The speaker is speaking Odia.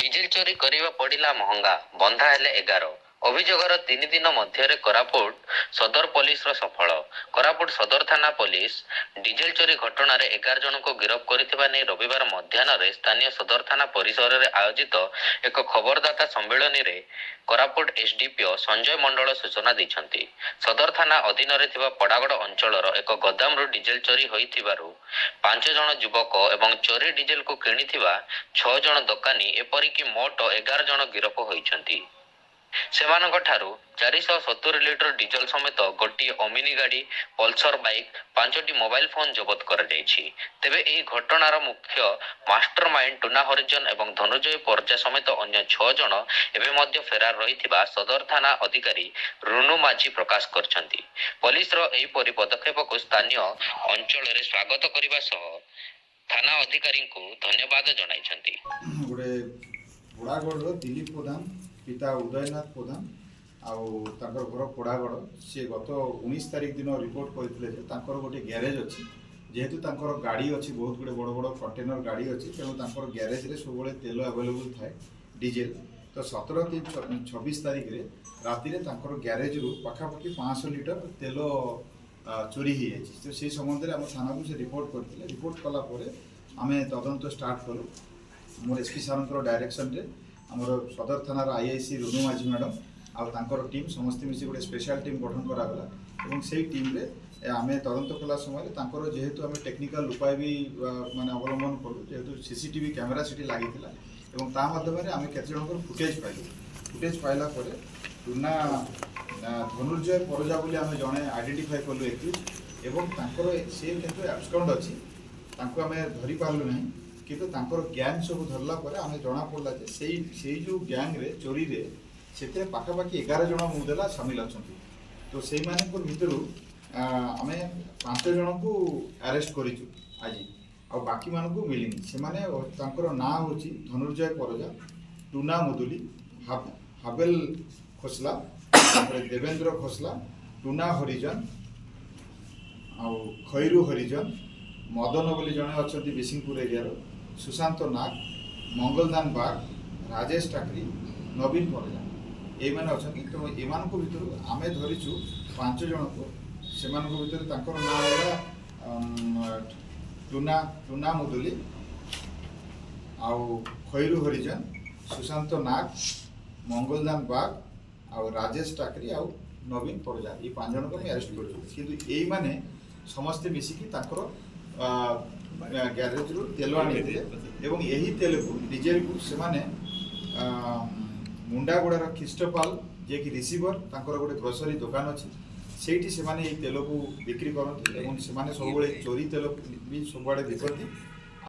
ডিজେଲ ଚୋରି କରିବା ପଡ଼ିଲା ମହଙ୍ଗା, ବନ୍ଧା ହେଲେ 11। ଅଭିଯୋଗର 3 ଦିନ ମଧ୍ୟରେ କୋରାପୁଟ ସଦର ପୋଲିସର ସଫଳ। କୋରାପୁଟ ସଦର ଥାନା ପୋଲିସ ଡିଜେଲ ଚୋରି ଘଟଣାରେ 11 ଜଣଙ୍କୁ ଗିରଫ କରିଥିବା ନେଇ ରବିବାର ମଧ୍ୟାହ୍ନରେ ସ୍ଥାନୀୟ ସଦର ଥାନା ପରିସରରେ ଆୟୋଜିତ ଏକ ଖବରଦାତା ସମ୍ମିଳନୀରେ କୋରାପୁଟ ଏସଡିପିଓ ସଞ୍ଜୟ ମଣ୍ଡଳ ସୂଚନା ଦେଇଛନ୍ତି। ସଦର ଥାନା ଅଧୀନରେ ଥିବା ପଡ଼ାଗଡ଼ ଅଞ୍ଚଳର ଏକ ଗୋଦାମରୁ ଡିଜେଲ ଚୋରି ହୋଇଥିବାରୁ 5 ଜଣ ଯୁବକ ଏବଂ ଚୋରି ଡିଜେଲକୁ କିଣିଥିବା 6 ଜଣ ଦୋକାନୀ ଏପରିକି ମୋଟ 11 ଜଣ ଗିରଫ ହୋଇଛନ୍ତି। ସେମାନଙ୍କ ଠାରୁ 470 ଲିଟର ଡିଜେଲ ସମେତ ଗୋଟିଏ ଓମିନି ଗାଡ଼ି, ପଲସର ବାଇକ୍, 5ଟି ମୋବାଇଲ ଫୋନ ଜବତ କରାଯାଇଛି। ତେବେ ଏହି ଘଟଣାର ମୁଖ୍ୟ ମାଷ୍ଟର ମାଇଣ୍ଡ ଟୁନା ହରିଜନ ଏବଂ ଧନଞ୍ଜୟ ପର୍ଜା ସମେତ ଅନ୍ୟ 6 ଜଣ ଏବେ ମଧ୍ୟ ଫେରାର ରହିଥିବା ସଦର ଥାନା ଅଧିକାରୀ ରୁନୁ ମାଝୀ ପ୍ରକାଶ କରିଛନ୍ତି। ପୋଲିସର ଏହିପରି ପଦକ୍ଷେପକୁ ସ୍ଥାନୀୟ ଅଞ୍ଚଳରେ ସ୍ୱାଗତ କରିବା ସହ ଥାନା ଅଧିକାରୀଙ୍କୁ ଧନ୍ୟବାଦ ଜଣାଇଛନ୍ତି। ଗୋଟେ ପୋଡ଼ାଗଡ଼ର ଦିଲ୍ଲୀପ ପ୍ରଧାନ ପିତା ଉଦୟନାଥ ପ୍ରଧାନ ଆଉ ତାଙ୍କର ଘର ପୋଡ଼ାଗଡ଼। ସେ ଗତ 19 ତାରିଖ ଦିନ ରିପୋର୍ଟ କରିଥିଲେ ଯେ ତାଙ୍କର ଗୋଟେ ଗ୍ୟାରେଜ ଅଛି। ଯେହେତୁ ତାଙ୍କର ଗାଡ଼ି ଅଛି, ବହୁତ ଗୁଡ଼ିଏ ବଡ଼ ବଡ଼ କଣ୍ଟେନର ଗାଡ଼ି ଅଛି, ତେଣୁ ତାଙ୍କର ଗ୍ୟାରେଜରେ ସବୁବେଳେ ତେଲ ଆଭେଲେବୁଲ୍ ଥାଏ, ଡିଜେଲ। ତ 17-26 ତାରିଖରେ ରାତିରେ ତାଙ୍କର ଗ୍ୟାରେଜରୁ ପାଖାପାଖି 500 ଲିଟର ତେଲ ଚୋରି ହେଇଯାଇଛି। ତ ସେଇ ସମ୍ବନ୍ଧରେ ଆମ ଥାନାକୁ ସେ ରିପୋର୍ଟ କରିଥିଲେ। ରିପୋର୍ଟ କଲା ପରେ ଆମେ ତଦନ୍ତ ଷ୍ଟାର୍ଟ କଲୁ। ଆମର ଏସ୍ପି ସାର୍ଙ୍କର ଡାଇରେକ୍ସନରେ ଆମର ସଦର ଥାନାର ଆଇଆଇସି ରୁନୁ ମାଝୀ ମ୍ୟାଡ଼ାମ୍ ଆଉ ତାଙ୍କର ଟିମ୍ ସମସ୍ତେ ମିଶି ଗୋଟେ ସ୍ପେଶାଲ ଟିମ୍ ଗଠନ କରାଗଲା ଏବଂ ସେଇ ଟିମ୍ରେ ଆମେ ତଦନ୍ତ କଲା ସମୟରେ ତାଙ୍କର ଯେହେତୁ ଆମେ ଟେକ୍ନିକାଲ ଉପାୟ ବି ମାନେ ଅବଲମ୍ବନ କଲୁ, ଯେହେତୁ ସିସିଟିଭି କ୍ୟାମେରା ସେଠି ଲାଗିଥିଲା ଏବଂ ତା ମାଧ୍ୟମରେ ଆମେ କେତେ ଜଣଙ୍କର ଫୁଟେଜ୍ ପାଇଲୁ। ଫୁଟେଜ୍ ପାଇଲା ପରେ ଟୁନା ଧନୁର୍ଜୟ ପରଜା ବୋଲି ଆମେ ଜଣେ ଆଇଡେଣ୍ଟିଫାଏ କଲୁ ଏକ୍ୟୁଜ୍ ଏବଂ ତାଙ୍କର ସେ କିନ୍ତୁ ଆବସ୍କଣ୍ଡ ଅଛି, ତାଙ୍କୁ ଆମେ ଧରିପାରିଲୁ ନାହିଁ। କିନ୍ତୁ ତାଙ୍କର ଗ୍ୟାଙ୍ଗ ସବୁ ଧରିଲା ପରେ ଆମେ ଜଣାପଡ଼ିଲା ଯେ ସେଇ ଯେଉଁ ଗ୍ୟାଙ୍ଗରେ ଚୋରିରେ ସେଥିରେ ପାଖାପାଖି 11 ଜଣ ମୁଦେଲା ସାମିଲ ଅଛନ୍ତି। ତ ସେଇମାନଙ୍କ ଭିତରୁ ଆମେ 5 ଜଣଙ୍କୁ ଆରେଷ୍ଟ କରିଛୁ ଆଜି, ଆଉ ବାକିମାନଙ୍କୁ ମିଳିନି। ସେମାନେ ତାଙ୍କର ନାଁ ହେଉଛି ଧନୁର୍ଜୟ ପରଜା, ଟୁନା ମୁଦୁଲି, ହାବେଲ ଖୋସଲା, ତାପରେ ଦେବେନ୍ଦ୍ର ଖୋସଲା, ଟୁନା ହରିଜନ ଆଉ ଖଇରୁ ହରିଜନ, ମଦନ ବୋଲି ଜଣେ ଅଛନ୍ତି ବିସିଂପୁର ଏରିଆର, ସୁଶାନ୍ତ ନାଗ, ମଙ୍ଗଲଦାନ ବାଗ, ରାଜେଶ ଟାକରି, ନବୀନ ପରଜା, ଏଇମାନେ ଅଛନ୍ତି। ତ ଏମାନଙ୍କ ଭିତରୁ ଆମେ ଧରିଛୁ 5 ଜଣକୁ। ସେମାନଙ୍କ ଭିତରେ ତାଙ୍କର ନାଁ ହେଲା ଟୁନା ମୁଦୁଲି, ଆଉ ଖଇରୁ ହରିଜନ, ସୁଶାନ୍ତ ନାଗ, ମଙ୍ଗଲଦାନ ବାଗ ଆଉ ରାଜେଶ ଟାକରି ଆଉ ନବୀନ ପରଜା, ଏଇ 5 ଜଣଙ୍କୁ ଆମେ ଆରେଷ୍ଟ କରିଛୁ। କିନ୍ତୁ ଏଇମାନେ ସମସ୍ତେ ମିଶିକି ତାଙ୍କର ଗ୍ୟାରେଜରୁ ତେଲ ଆଣିଥିଲେ ଏବଂ ଏହି ତେଲକୁ ଡିଜେଲକୁ ସେମାନେ ମୁଣ୍ଡାଗୁଡ଼ାର ଖ୍ରୀଷ୍ଟପାଲ ଯିଏକି ରିସିଭର, ତାଙ୍କର ଗୋଟେ ଗ୍ରୋସରୀ ଦୋକାନ ଅଛି, ସେଇଠି ସେମାନେ ଏଇ ତେଲକୁ ବିକ୍ରି କରନ୍ତି ଏବଂ ସେମାନେ ସବୁବେଳେ ଚୋରି ତେଲ ବି ସବୁଆଡ଼େ ବିକନ୍ତି।